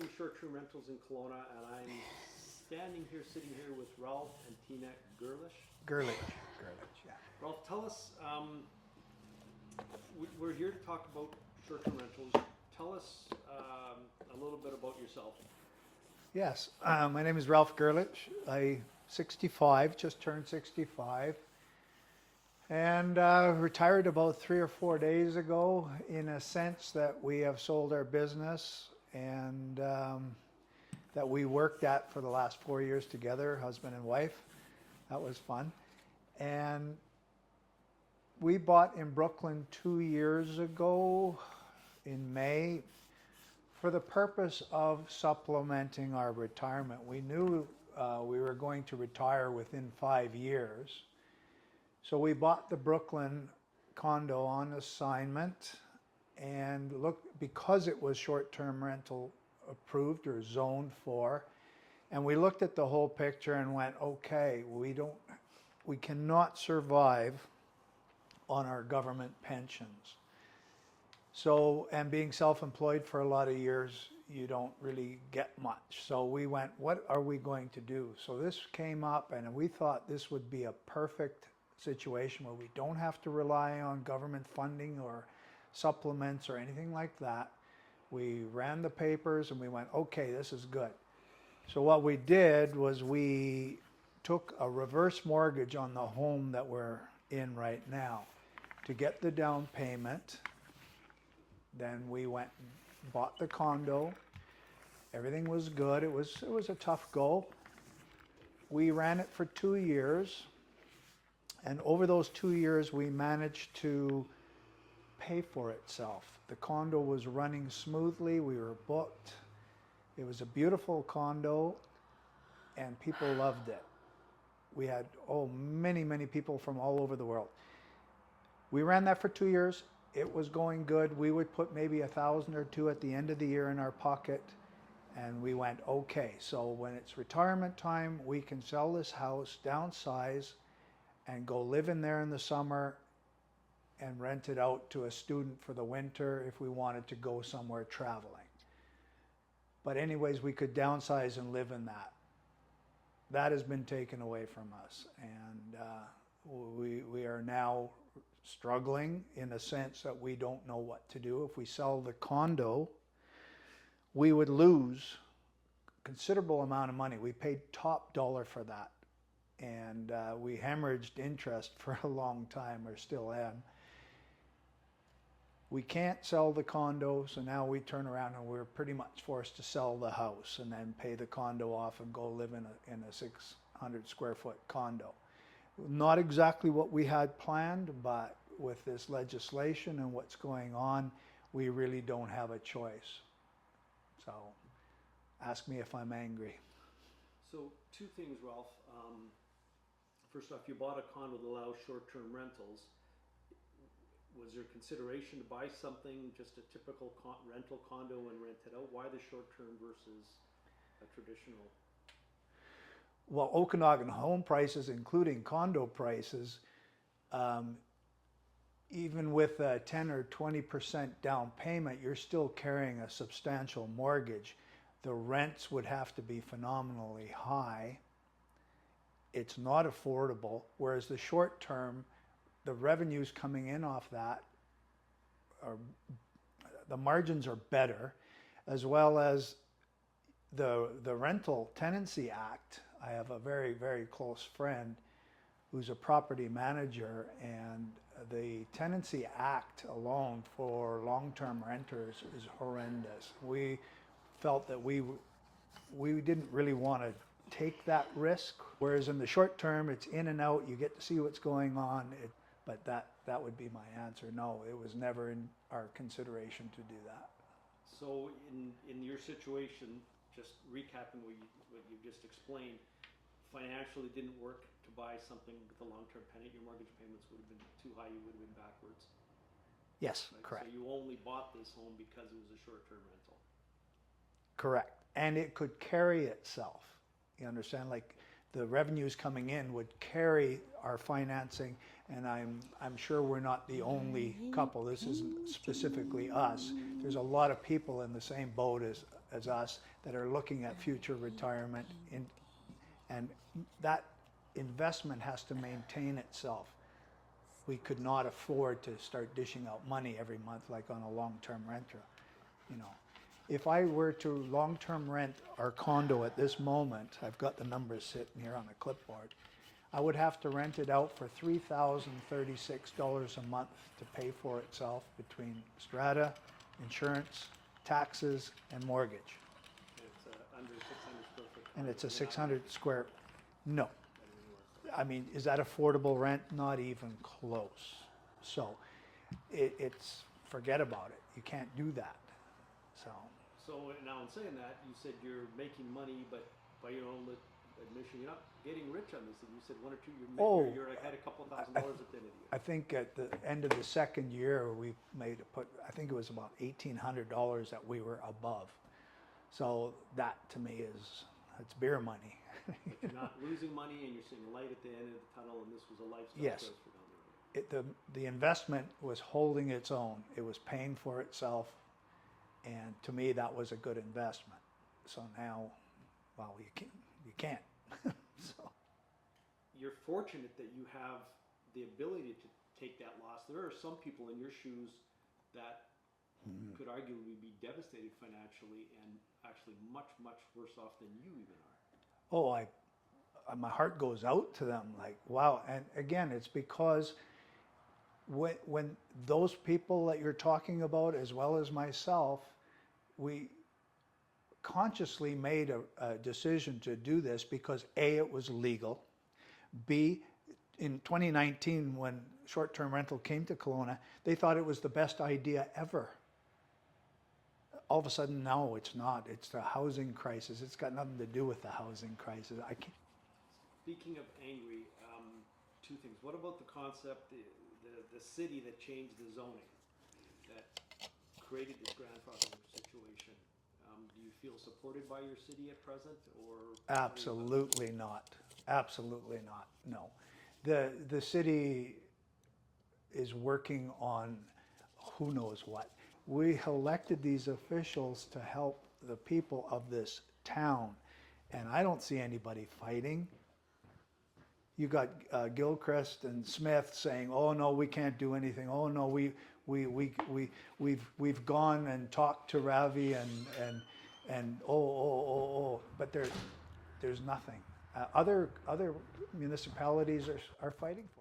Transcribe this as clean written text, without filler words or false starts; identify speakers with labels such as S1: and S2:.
S1: Talking Short-Term Rentals in Kelowna, and I'm sitting here with Ralph and Tina Gerlitsch.
S2: Gerlitsch, yeah.
S1: Ralph, tell us, we're here to talk about short-term rentals. Tell us a little bit about yourself.
S2: Yes, my name is Ralph Gerlitsch. I'm 65, just turned 65. And retired about 3 or 4 days ago, in a sense that we have sold our business and that we worked at for the last 4 years together, husband and wife. That was fun. And we bought in Brooklyn 2 years ago in May for the purpose of supplementing our retirement. We knew we were going to retire within 5 years. So we bought the Brooklyn condo on assignment, and look, because it was short-term rental approved or zoned for, and we looked at the whole picture and went, okay, we cannot survive on our government pensions. So, and being self-employed for a lot of years, you don't really get much. So we went, what are we going to do? So this came up, and we thought this would be a perfect situation where we don't have to rely on government funding or supplements or anything like that. We ran the papers and we went, okay, this is good. So what we did was we took a reverse mortgage on the home that we're in right now to get the down payment. Then we went and bought the condo. Everything was good. It was a tough go. We ran it for 2 years. And over those 2 years, we managed to pay for itself. The condo was running smoothly. We were booked. It was a beautiful condo, and people loved it. We had, many, many people from all over the world. We ran that for 2 years. It was going good. We would put maybe $1,000 or $2,000 at the end of the year in our pocket. And we went, okay, so when it's retirement time, we can sell this house, downsize, and go live in there in the summer and rent it out to a student for the winter if we wanted to go somewhere traveling. But anyways, we could downsize and live in that. That has been taken away from us. And we are now struggling in a sense that we don't know what to do. If we sell the condo, we would lose a considerable amount of money. We paid top dollar for that. And we hemorrhaged interest for a long time, or still am. We can't sell the condo, so now we turn around and we're pretty much forced to sell the house and then pay the condo off and go live in a 600 square foot condo. Not exactly what we had planned, but with this legislation and what's going on, we really don't have a choice. So ask me if I'm angry.
S1: So 2 things, Ralph. First off, you bought a condo that allows short-term rentals. Was there consideration to buy something, just a typical rental condo and rent it out? Why the short-term versus a traditional?
S2: Well, Okanagan home prices, including condo prices, even with a 10 or 20% down payment, you're still carrying a substantial mortgage. The rents would have to be phenomenally high. It's not affordable, whereas the short term, the revenues coming in off that, the margins are better, as well as the Rental Tenancy Act. I have a very, very close friend who's a property manager, and the Tenancy Act alone for long-term renters is horrendous. We felt that we didn't really want to take that risk, whereas in the short term, it's in and out, you get to see what's going on. But that would be my answer. No, it was never in our consideration to do that.
S1: So in your situation, just recapping what you just explained, financially didn't work to buy something with a long-term tenant. Your mortgage payments would have been too high. You would have been backwards.
S2: Yes,
S1: right?
S2: correct.
S1: So you only bought this home because it was a short-term rental.
S2: Correct. And it could carry itself. You understand? Like the revenues coming in would carry our financing, and I'm sure we're not the only couple. This isn't specifically us. There's a lot of people in the same boat as us that are looking at future retirement, and that investment has to maintain itself. We could not afford to start dishing out money every month like on a long-term renter, you know. If I were to long-term rent our condo at this moment, I've got the numbers sitting here on a clipboard, I would have to rent it out for $3,036 a month to pay for itself between strata, insurance, taxes, and mortgage.
S1: It's under 600 square foot.
S2: And it's a 600 square, no. I mean, is that affordable rent? Not even close. So it's, forget about it. You can't do that. So
S1: Now in saying that, you said you're making money, but by your own admission, you're not getting rich on this. And you said one or two, you're ahead a couple $1,000 at the end of the year.
S2: I think at the end of the second year, we made I think it was about $1,800 that we were above. So that to me it's beer money.
S1: You're not losing money, and you're seeing a light at the end of the tunnel, and this was a lifestyle
S2: Yes.
S1: choice for down the road.
S2: The investment was holding its own. It was paying for itself, and to me that was a good investment. So now, well, you can't. So
S1: You're fortunate that you have the ability to take that loss. There are some people in your shoes that could arguably be devastated financially and actually much, much worse off than you even are.
S2: oh, my heart goes out to them, like, wow. And again, it's because when those people that you're talking about, as well as myself, we consciously made a decision to do this because A, it was legal, B, in 2019 when short-term rental came to Kelowna, they thought it was the best idea ever. All of a sudden, no, it's not. It's the housing crisis. It's got nothing to do with the housing crisis. I can't.
S1: Speaking of angry, two things. What about the concept, the city that changed the zoning, that created this grandfather situation? Do you feel supported by your city at present, or?
S2: Absolutely not. Absolutely not. No. The city is working on who knows what. We elected these officials to help the people of this town, and I don't see anybody fighting. You got Gilchrist and Smith saying, "Oh no, we can't do anything. Oh no, we've gone and talked to Ravi and but there's nothing. Other municipalities are fighting for it.